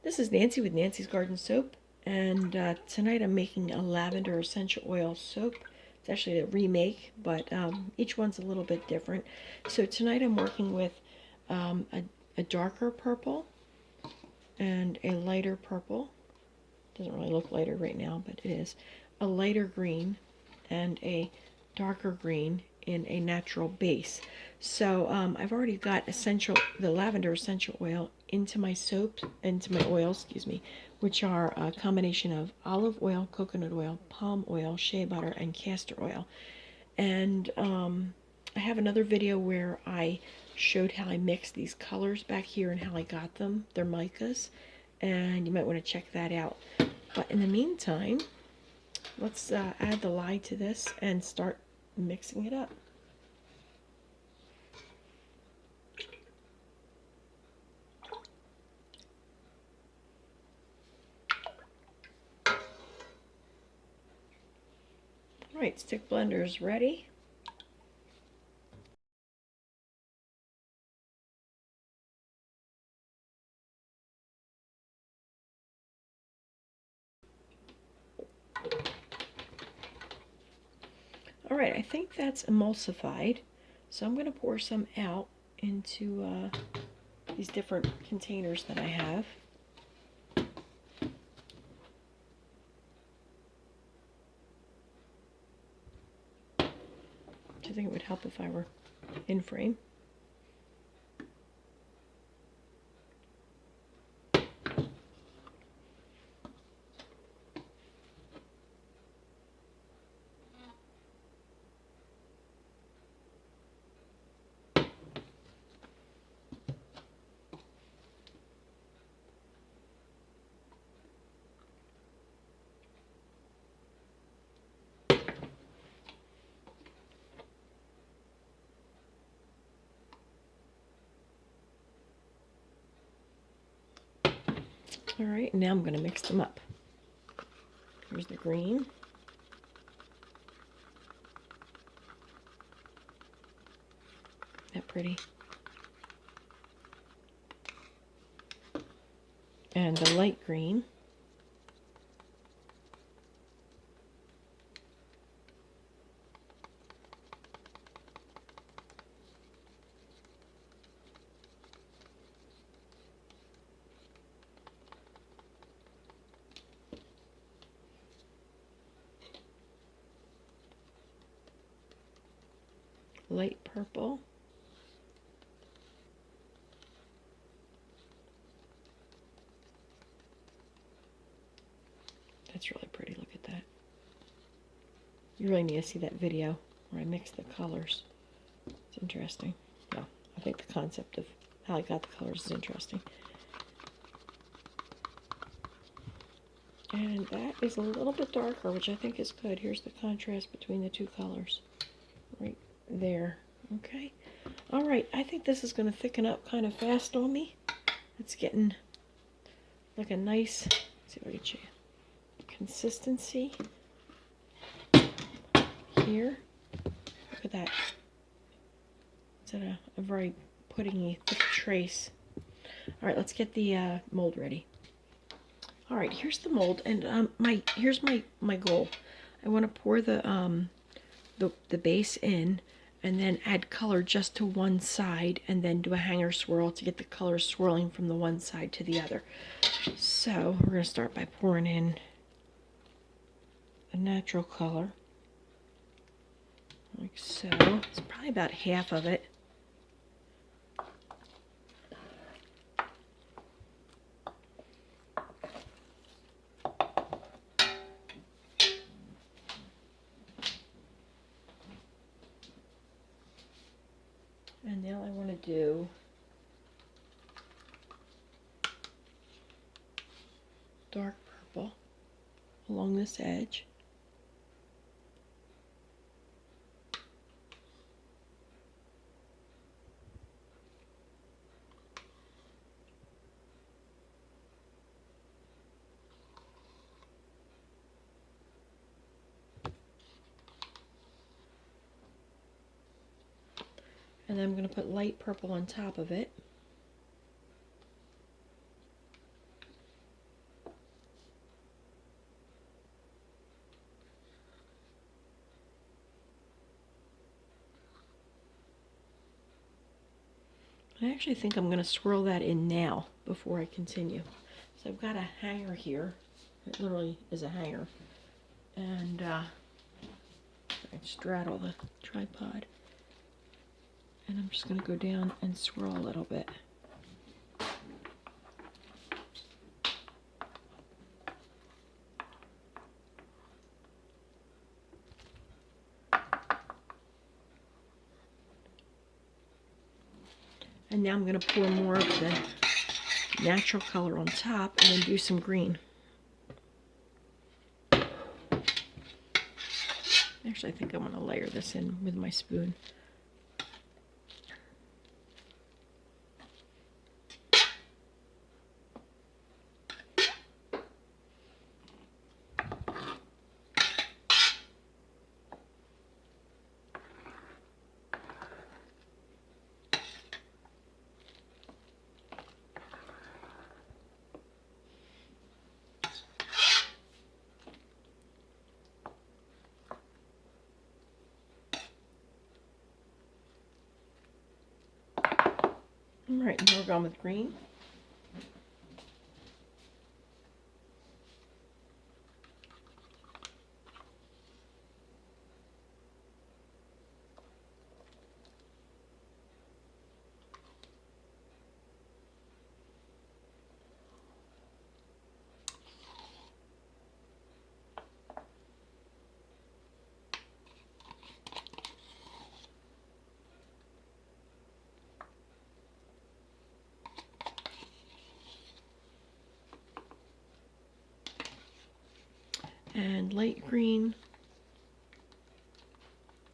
This is Nancy with Nancy's Garden Soap, and tonight I'm making a lavender essential oil soap. It's actually a remake, but each one's a little bit different. So tonight I'm working with a darker purple and a lighter purple. Doesn't really look lighter right now, but it is. A lighter green and a darker green in a natural base. So I've already got the lavender essential oil into my soaps, into my oils, excuse me, which are a combination of olive oil, coconut oil, palm oil, shea butter, and castor oil. And I have another video where I showed how I mixed these colors back here and how I got them. They're micas, and you might want to check that out. But in the meantime, let's add the lye to this and start mixing it up. All right, stick blender is ready. All right, I think that's emulsified, so I'm going to pour some out into these different containers that I have. I think it would help if I were in frame. All right, now I'm going to mix them up. Here's the green. Isn't that pretty? And the light green. Light purple. That's really pretty. Look at that. You really need to see that video where I mix the colors. It's interesting. No, I think the concept of how I got the colors is interesting. And that is a little bit darker, which I think is good. Here's the contrast between the two colors. Right there. Okay. All right, I think this is going to thicken up kind of fast on me. It's getting like a nice, let's see if I can show you, consistency here. Look at that. It's at a very puddingy, thick trace. All right, let's get the mold ready. All right, here's the mold, and here's my goal. I want to pour the base in, and then add color just to one side, and then do a hanger swirl to get the color swirling from the one side to the other. So we're going to start by pouring in a natural color, like so. It's probably about half of it. And now I want to do dark purple along this edge. And then I'm going to put light purple on top of it. I actually think I'm going to swirl that in now before I continue. So I've got a hanger here. It literally is a hanger. And I straddle the tripod. And I'm just going to go down and swirl a little bit. And now I'm going to pour more of the natural color on top and then do some green. Actually, I think I'm going to layer this in with my spoon. All right, now we're going with green. And light green.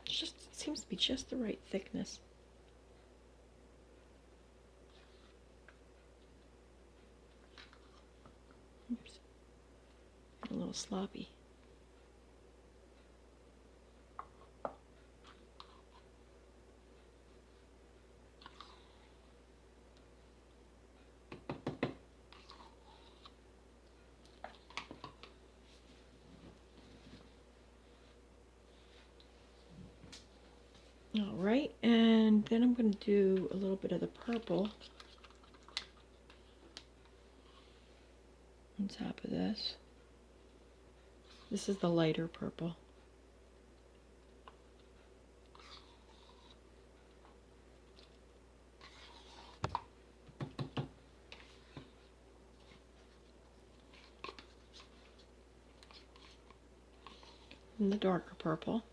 It seems to be just the right thickness. Oops. A little sloppy. All right, and then I'm going to do a little bit of the purple on top of this. This is the lighter purple. And the darker purple.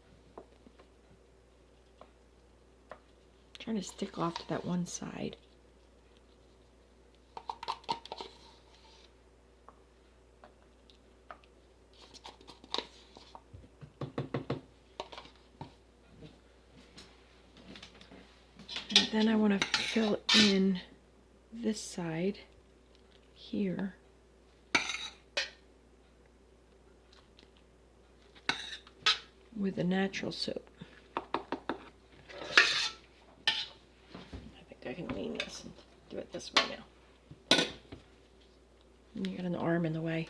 Trying to stick off to that one side. And then I want to fill in this side here. With the natural soap. I can lean this and do it this way now. And you got an arm in the way.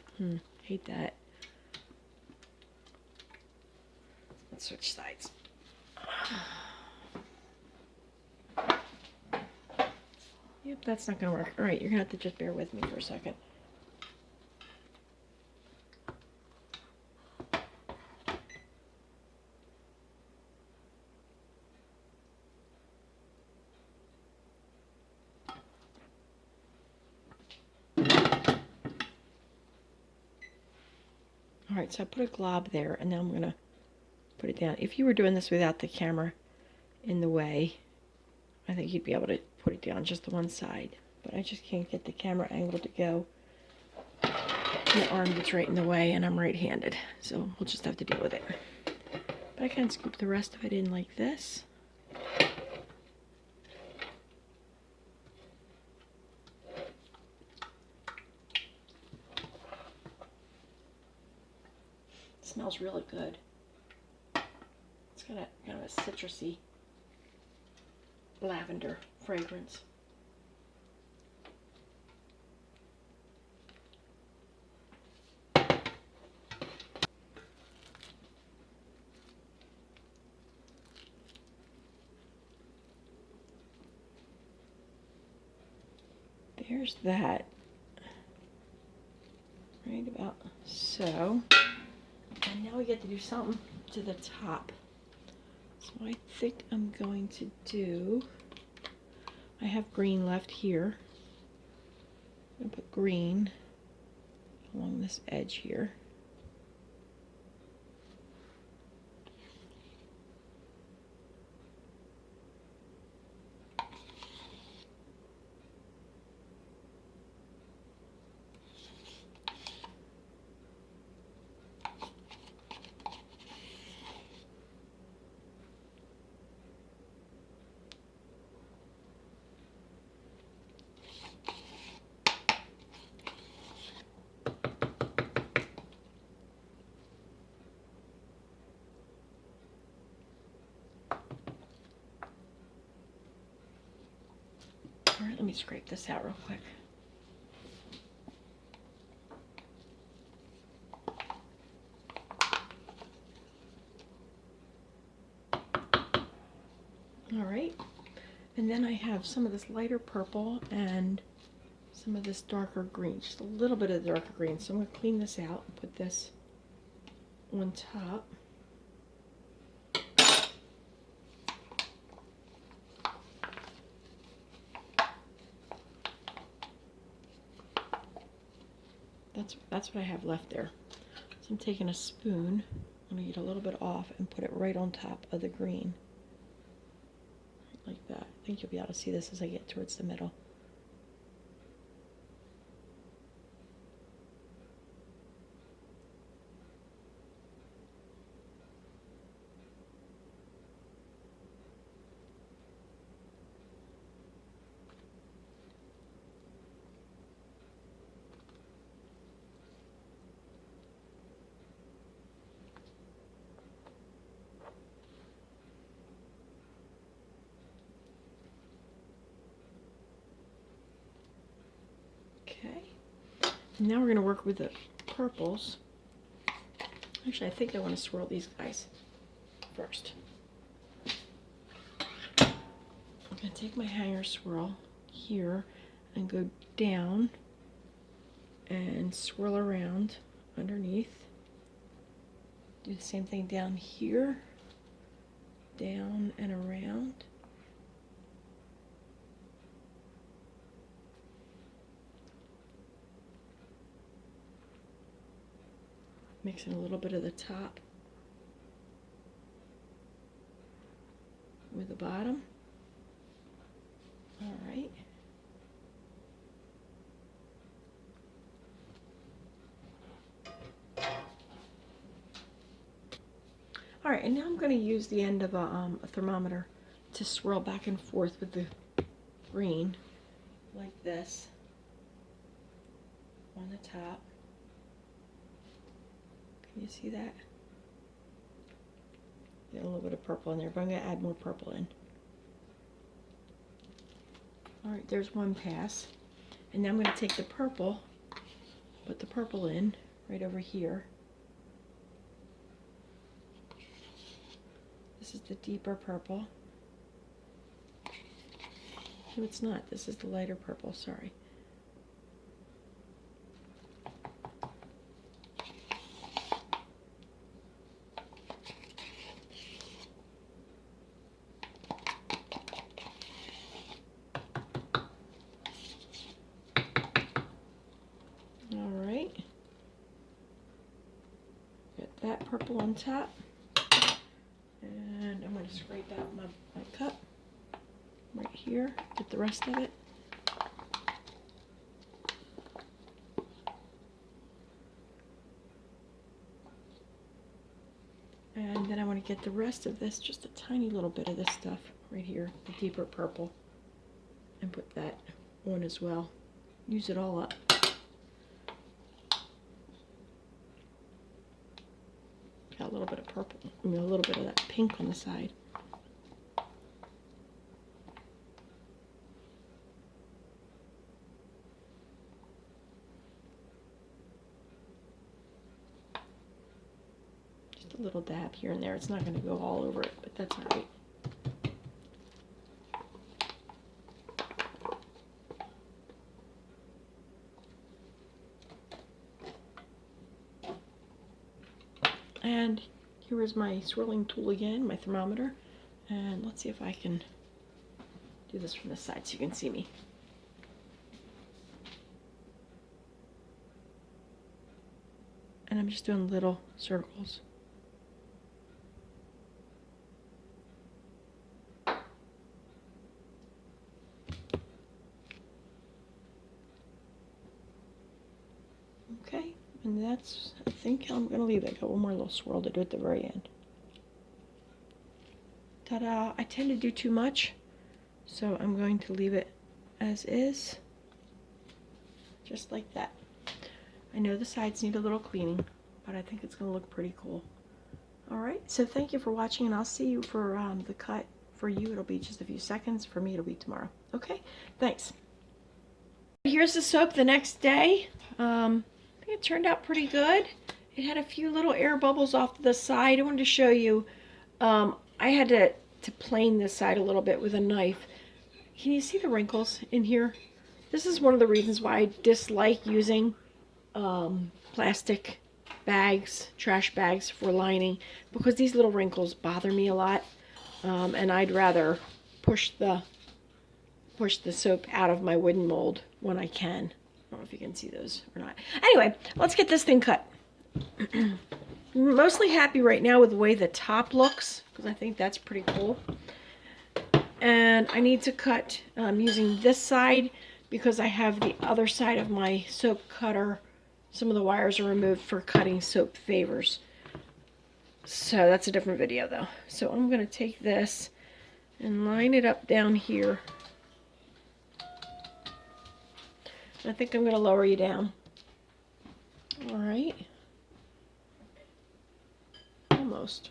Hate that. Let's switch sides. Yep, that's not going to work. All right, you're going to have to just bear with me for a second. All right, so I put a glob there, and now I'm going to put it down. If you were doing this without the camera in the way, I think you'd be able to put it down just the one side. But I just can't get the camera angle to go. My arm gets right in the way, and I'm right-handed, so we'll just have to deal with it. But I can scoop the rest of it in like this. It smells really good. It's got a kind of a citrusy lavender fragrance. there's that. Right about so. And now we get to do something to the top. So I think I'm going to do, I have green left here. I'm going to put green along this edge here. All right, let me scrape this out real quick. All right, and then I have some of this lighter purple and some of this darker green, just a little bit of the darker green. So I'm going to clean this out and put this on top. That's what I have left there. So I'm taking a spoon, I'm going to get a little bit off and put it right on top of the green. Like that. I think you'll be able to see this as I get towards the middle. Okay. Now we're going to work with the purples. Actually, I think I want to swirl these guys first. I'm going to take my hanger swirl here and go down and swirl around underneath. Do the same thing down here, down and around. Mixing a little bit of the top with the bottom. All right. All right, and now I'm going to use the end of a thermometer to swirl back and forth with the green, like this, on the top. Can you see that? Get a little bit of purple in there, but I'm going to add more purple in. All right, there's one pass. And now I'm going to take the purple, put the purple in right over here. This is the deeper purple. No, it's not. This is the lighter purple, sorry. All right. Get that purple on top. And I'm going to scrape out my cup right here, get the rest of it. And then I want to get the rest of this, just a tiny little bit of this stuff right here, the deeper purple, and put that on as well. Use it all up. Got a little bit of purple, I mean a little bit of that pink on the side. Just a little dab here and there. It's not going to go all over it, but that's all right. And here is my swirling tool again, my thermometer. And let's see if I can do this from this side so you can see me. And I'm just doing little circles. Okay, and that's, I think I'm going to leave it. I got one more little swirl to do at the very end. Ta-da! I tend to do too much, so I'm going to leave it as is, just like that. I know the sides need a little cleaning, but I think it's going to look pretty cool. Alright, so thank you for watching, and I'll see you for the cut. For you, it'll be just a few seconds. For me, it'll be tomorrow. Okay, thanks. Here's the soap the next day. I think it turned out pretty good. It had a few little air bubbles off to the side. I wanted to show you. I had to plane this side a little bit with a knife. Can you see the wrinkles in here? This is one of the reasons why I dislike using plastic bags, trash bags for lining, because these little wrinkles bother me a lot, and I'd rather push the soap out of my wooden mold when I can. I don't know if you can see those or not. Anyway, let's get this thing cut. Mostly happy right now with the way the top looks, because I think that's pretty cool. And I need to cut using this side because I have the other side of my soap cutter. Some of the wires are removed for cutting soap favors. So that's a different video though. So I'm going to take this and line it up down here. I think I'm going to lower you down. All right. Almost.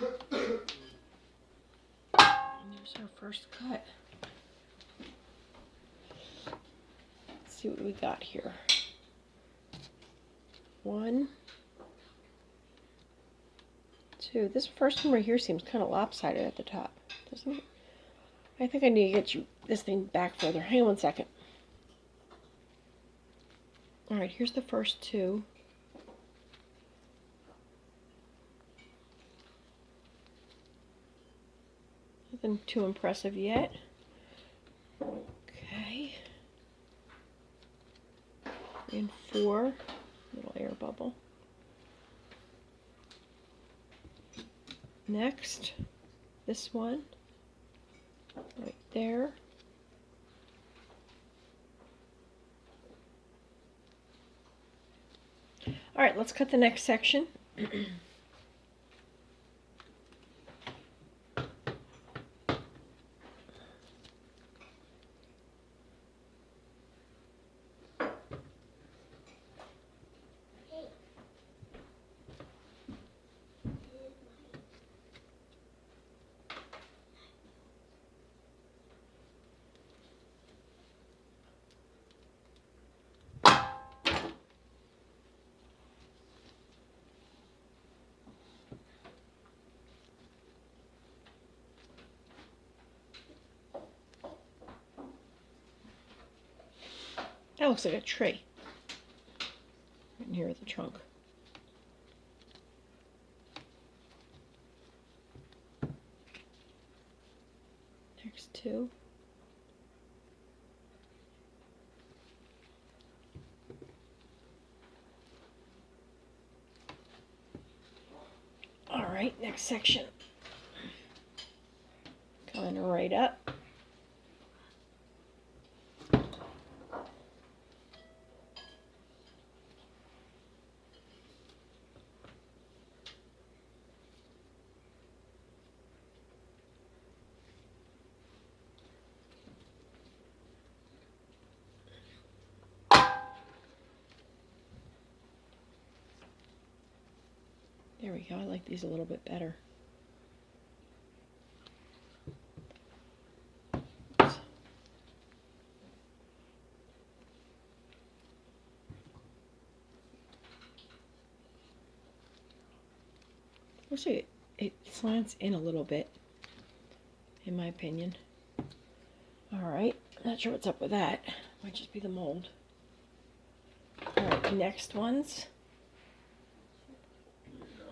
And here's our first cut. Let's see what we got here. 1, 2. This first one right here seems kind of lopsided at the top, doesn't it? I think I need to get this thing back further. Hang on 1 second. Alright, here's the first 2. Nothing too impressive yet. Okay. 3 and 4. Little air bubble. Next, this one. Right there. Alright, let's cut the next section. That looks like a tree. Right in here at the trunk. Next 2. Alright, next section. Coming right up. There we go. I like these a little bit better. Looks like it slants in a little bit. in my opinion. Alright, not sure what's up with that. Might just be the mold. Alright, the next ones.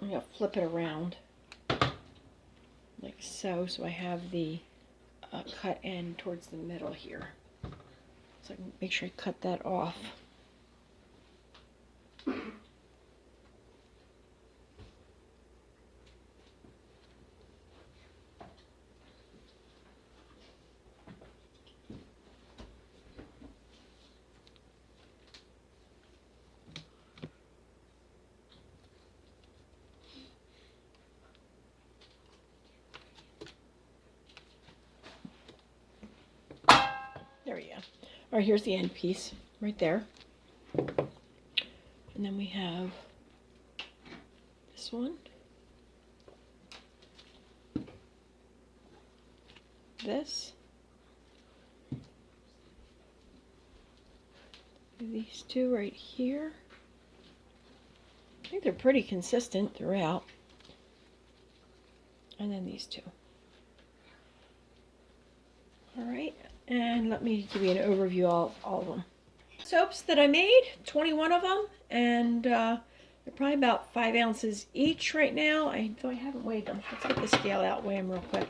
I'm going to flip it around like so, so I have the cut end towards the middle here. So I can make sure I cut that off. There we go. All right, here's the end piece right there. And then we have this one. This. These two right here. I think they're pretty consistent throughout. And then these two. All right, and let me give you an overview of all of them. Soaps that I made, 21 of them, and they're probably about 5 ounces each right now. Though I haven't weighed them. Let's get the scale out, weigh them real quick.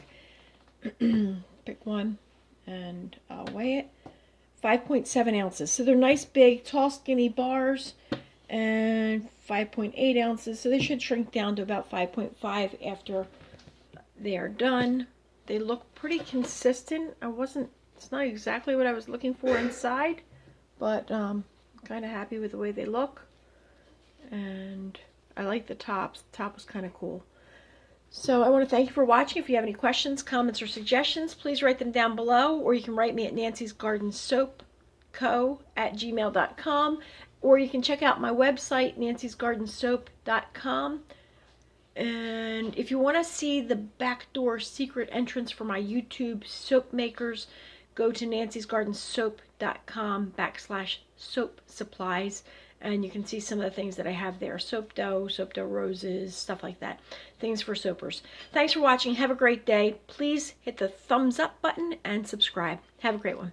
Pick one and weigh it. 5.7 ounces. So they're nice, big, tall, skinny bars, and 5.8 ounces. So they should shrink down to about 5.5 after they are done. They look pretty consistent. It's not exactly what I was looking for inside, but I'm kind of happy with the way they look. And I like the tops. The top was kind of cool. So I want to thank you for watching. If you have any questions, comments, or suggestions, please write them down below, or you can write me at nancysgardensoapco@gmail.com, or you can check out my website, nancysgardensoap.com. And if you want to see the backdoor secret entrance for my YouTube soap makers, go to nancysgardensoap.com/soap supplies. And you can see some of the things that I have there. Soap dough roses, stuff like that. Things for soapers. Thanks for watching. Have a great day. Please hit the thumbs up button and subscribe. Have a great one.